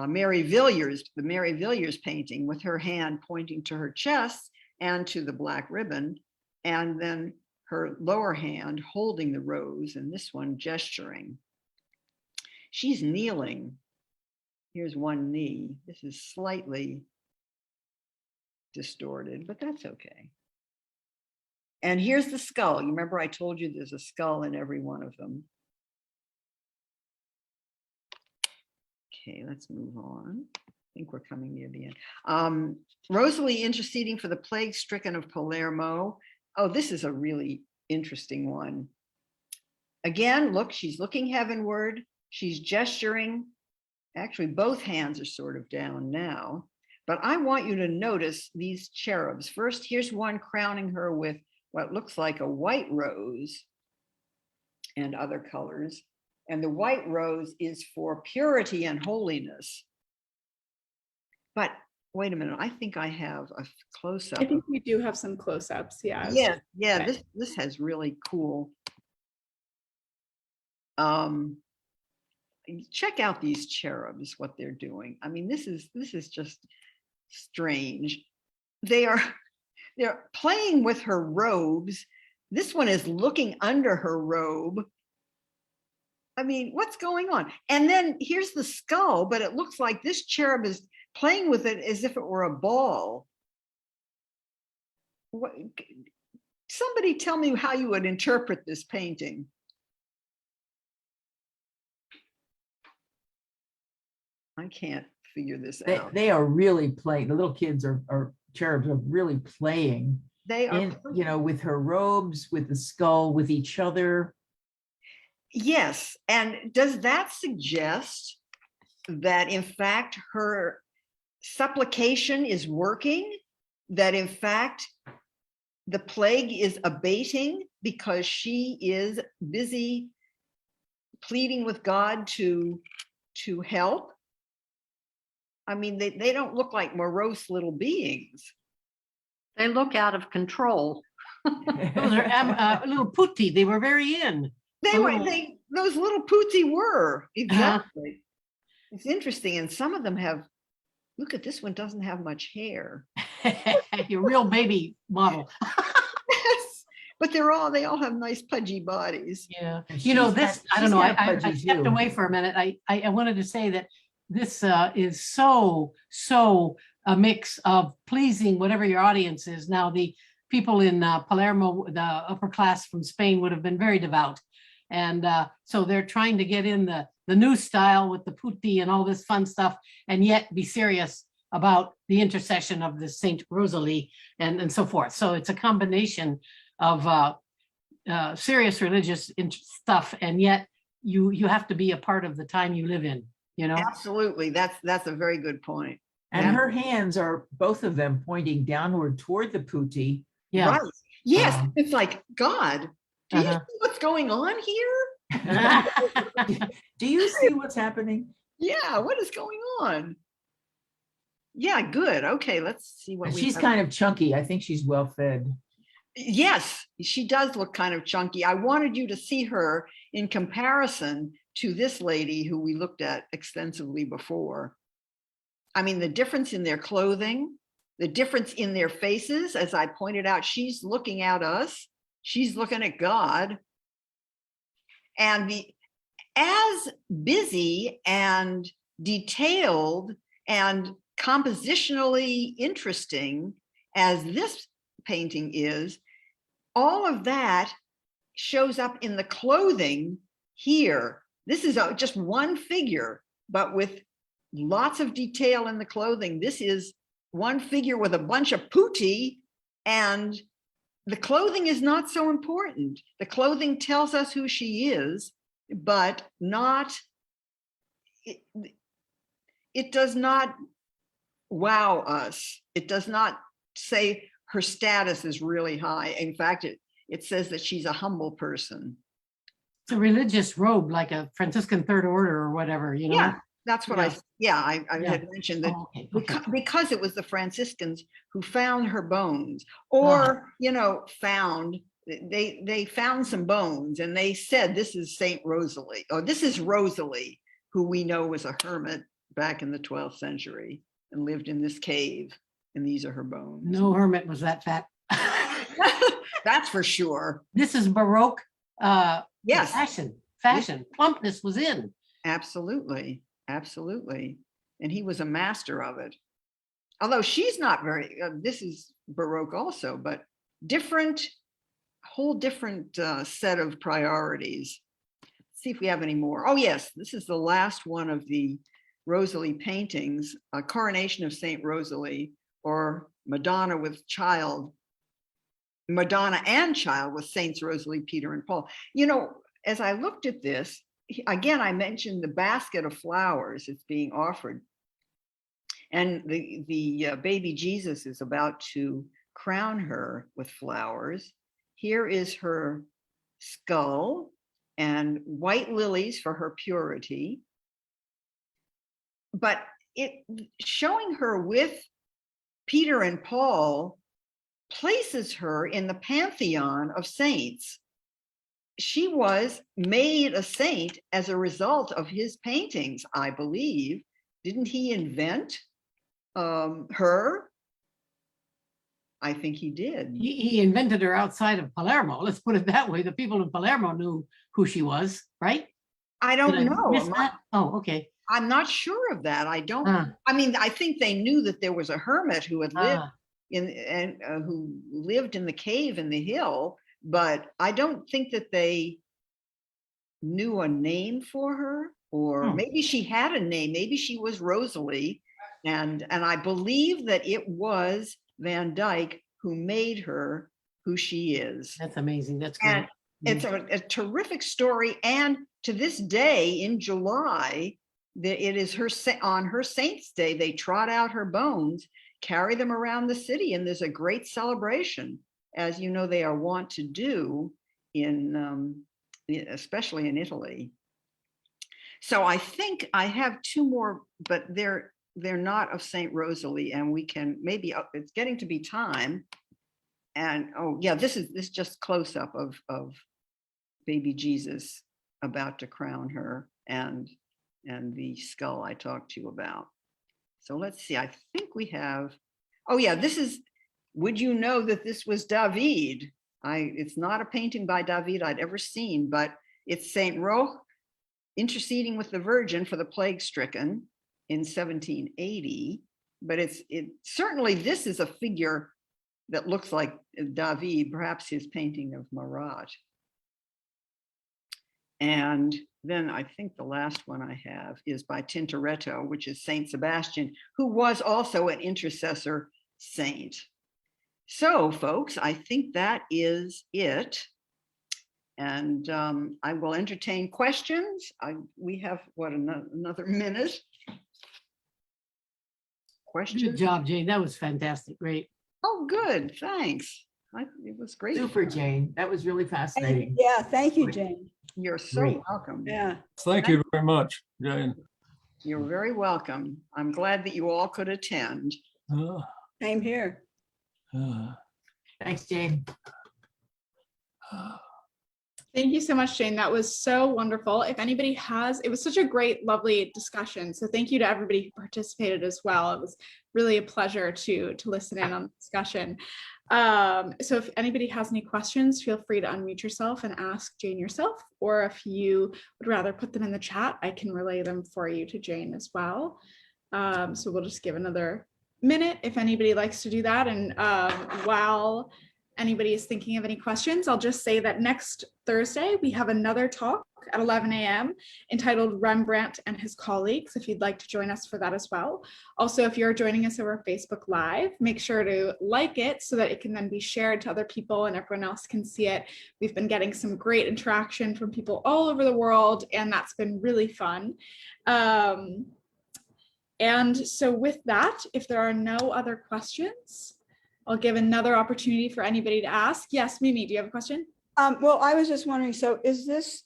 S2: Mary Villiers, the Mary Villiers painting with her hand pointing to her chest and to the black ribbon, and then her lower hand holding the rose, and this one gesturing. She's kneeling. Here's one knee. This is slightly distorted, but that's okay. And here's the skull. You remember I told you there's a skull in every one of them. Okay, let's move on. I think we're coming near the end. Rosalie interceding for the plague-stricken of Palermo. Oh, this is a really interesting one. Again, look, she's looking heavenward. She's gesturing. Actually, both hands are sort of down now. But I want you to notice these cherubs. First, here's one crowning her with what looks like a white rose and other colors. And the white rose is for purity and holiness. But wait a minute, I think I have a close-up.
S1: I think we do have some close-ups, yeah.
S2: Yeah, this has really cool. Check out these cherubs, what they're doing. I mean, this is just strange. They're playing with her robes. This one is looking under her robe. I mean, what's going on? And then here's the skull, but it looks like this cherub is playing with it as if it were a ball. What, somebody tell me how you would interpret this painting. I can't figure this out.
S4: They are really playing. The little kids are cherubs are really playing.
S2: They are,
S4: you know, with her robes, with the skull, with each other.
S2: Yes. And does that suggest that in fact her supplication is working? That in fact the plague is abating because she is busy pleading with God to help? I mean, they don't look like morose little beings.
S5: They look out of control.
S3: Those are little putti. They were very in.
S2: Those little pootsy were, exactly. It's interesting. And some of them have, look at this one, doesn't have much hair.
S3: Your real baby model.
S2: Yes, but they all have nice pudgy bodies.
S3: Yeah. You know, this, I don't know, I stepped
S4: too.
S3: away for a minute. I wanted to say that this is so a mix of pleasing whatever your audience is. Now, the people in Palermo, the upper class from Spain, would have been very devout. And so they're trying to get in the new style with the putti and all this fun stuff, and yet be serious about the intercession of the Saint Rosalie and so forth. So it's a combination of serious religious stuff, and yet you have to be a part of the time you live in, you know?
S2: Absolutely. That's a very good point.
S4: And her hands are, both of them, pointing downward toward the putti.
S3: Yeah.
S2: Right. Yes.
S4: Uh-huh.
S2: It's like, God, do you
S3: Uh-huh.
S2: see what's going on here?
S4: Do you see what's happening?
S2: Yeah. What is going on? Yeah. Good. Okay. Let's see what
S4: And
S2: we
S4: she's
S2: have.
S4: kind of chunky. I think she's well fed.
S2: Yes, she does look kind of chunky. I wanted you to see her in comparison to this lady who we looked at extensively before. I mean, the difference in their clothing, the difference in their faces, as I pointed out, she's looking at us, she's looking at God. And as busy and detailed and compositionally interesting as this painting is, all of that shows up in the clothing here. This is just one figure, but with lots of detail in the clothing. This is one figure with a bunch of putti, and the clothing is not so important. The clothing tells us who she is, but it does not wow us. It does not say her status is really high. In fact, it says that she's a humble person.
S3: It's a religious robe, like a Franciscan Third Order or whatever, you know?
S2: Yeah, that's what
S3: Yeah.
S2: I
S3: Yeah.
S2: had mentioned that.
S3: Oh, okay.
S2: Because it was the Franciscans who found her bones, or they found some bones, and they said this is Saint Rosalie, or this is Rosalie, who we know was a hermit back in the 12th century and lived in this cave, and these are her bones.
S3: No hermit was that fat.
S2: That's for sure.
S3: This is Baroque
S2: Yes,
S3: fashion. Plumpness was in.
S2: absolutely, absolutely. And he was a master of it. Although she's not very, this is Baroque also, but whole different set of priorities. Let's see if we have any more. Oh yes, this is the last one of the Rosalie paintings, a Coronation of Saint Rosalie, or Madonna and Child with Saints Rosalie, Peter, and Paul. You know, as I looked at this, again, I mentioned the basket of flowers that's being offered. And the baby Jesus is about to crown her with flowers. Here is her skull and white lilies for her purity. But showing her with Peter and Paul places her in the pantheon of saints. She was made a saint as a result of his paintings, I believe. Didn't he invent her? I think he did.
S3: He invented her outside of Palermo. Let's put it that way. The people in Palermo knew who she was, right?
S2: I
S3: Did
S2: don't
S3: I
S2: know.
S3: miss that? Oh, okay.
S2: I'm not sure of that. I don't.
S3: Ah.
S2: I mean, I think they knew that there was a hermit who had lived
S3: Ah.
S2: who lived in the cave in the hill, but I don't think that they knew a name for her, or maybe she had a name. Maybe she was Rosalie, and I believe that it was Van Dyck who made her who she is.
S3: That's amazing. That's great.
S2: And it's a terrific story. And to this day, in July, it is on her Saint's Day, they trot out her bones, carry them around the city, and there's a great celebration, as you know they are wont to do especially in Italy. So I think I have two more, but they're not of Saint Rosalie, and we can maybe, it's getting to be time. And oh yeah, this is just close up of baby Jesus about to crown her, and the skull I talked to you about. So let's see, I think we have, oh yeah, this is, would you know that this was David? It's not a painting by David I'd ever seen, but it's Saint Roch interceding with the Virgin for the plague stricken in 1780. But it certainly, this is a figure that looks like David, perhaps his painting of Marat. And then I think the last one I have is by Tintoretto, which is Saint Sebastian, who was also an intercessor saint. So folks, I think that is it. And I will entertain questions. We have, what, another minute? Questions?
S3: Good job, Jane. That was fantastic. Great.
S2: Oh, good, thanks. It was great.
S4: Super, Jane. That was really fascinating.
S8: Yeah, thank you, Jane.
S2: You're so
S4: Great.
S2: welcome.
S8: Yeah.
S9: Thank you very much, Jane.
S2: You're very welcome. I'm glad that you all could attend.
S9: Uh,
S8: Same here.
S9: uh,
S4: Thanks, Jane.
S1: Thank you so much, Jane. That was so wonderful. If anybody has, it was such a great, lovely discussion. So thank you to everybody who participated as well. It was really a pleasure to listen in on the discussion. So if anybody has any questions, feel free to unmute yourself and ask Jane yourself, or if you would rather put them in the chat, I can relay them for you to Jane as well. So we'll just give another minute if anybody likes to do that. And while anybody is thinking of any questions, I'll just say that next Thursday, we have another talk at 11 a.m. entitled Rembrandt and His Colleagues, if you'd like to join us for that as well. Also, if you're joining us over Facebook Live, make sure to like it so that it can then be shared to other people and everyone else can see it. We've been getting some great interaction from people all over the world, and that's been really fun. And so with that, if there are no other questions, I'll give another opportunity for anybody to ask. Yes, Mimi, do you have a question?
S8: Well, I was just wondering, so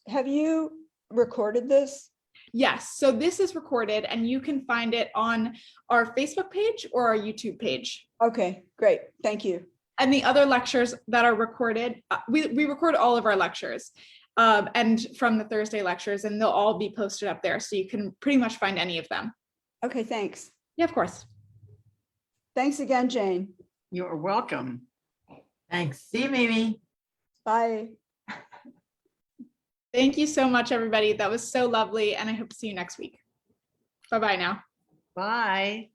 S8: have you recorded this?
S1: Yes, so this is recorded and you can find it on our Facebook page or our YouTube page.
S8: Okay, great. Thank you.
S1: And the other lectures that are recorded, we record all of our lectures and from the Thursday lectures, and they'll all be posted up there. So you can pretty much find any of them.
S8: Okay, thanks.
S1: Yeah, of course.
S8: Thanks again, Jane.
S2: You're welcome.
S4: Thanks. See you, Mimi.
S8: Bye.
S1: Thank you so much, everybody. That was so lovely. And I hope to see you next week. Bye-bye now.
S2: Bye.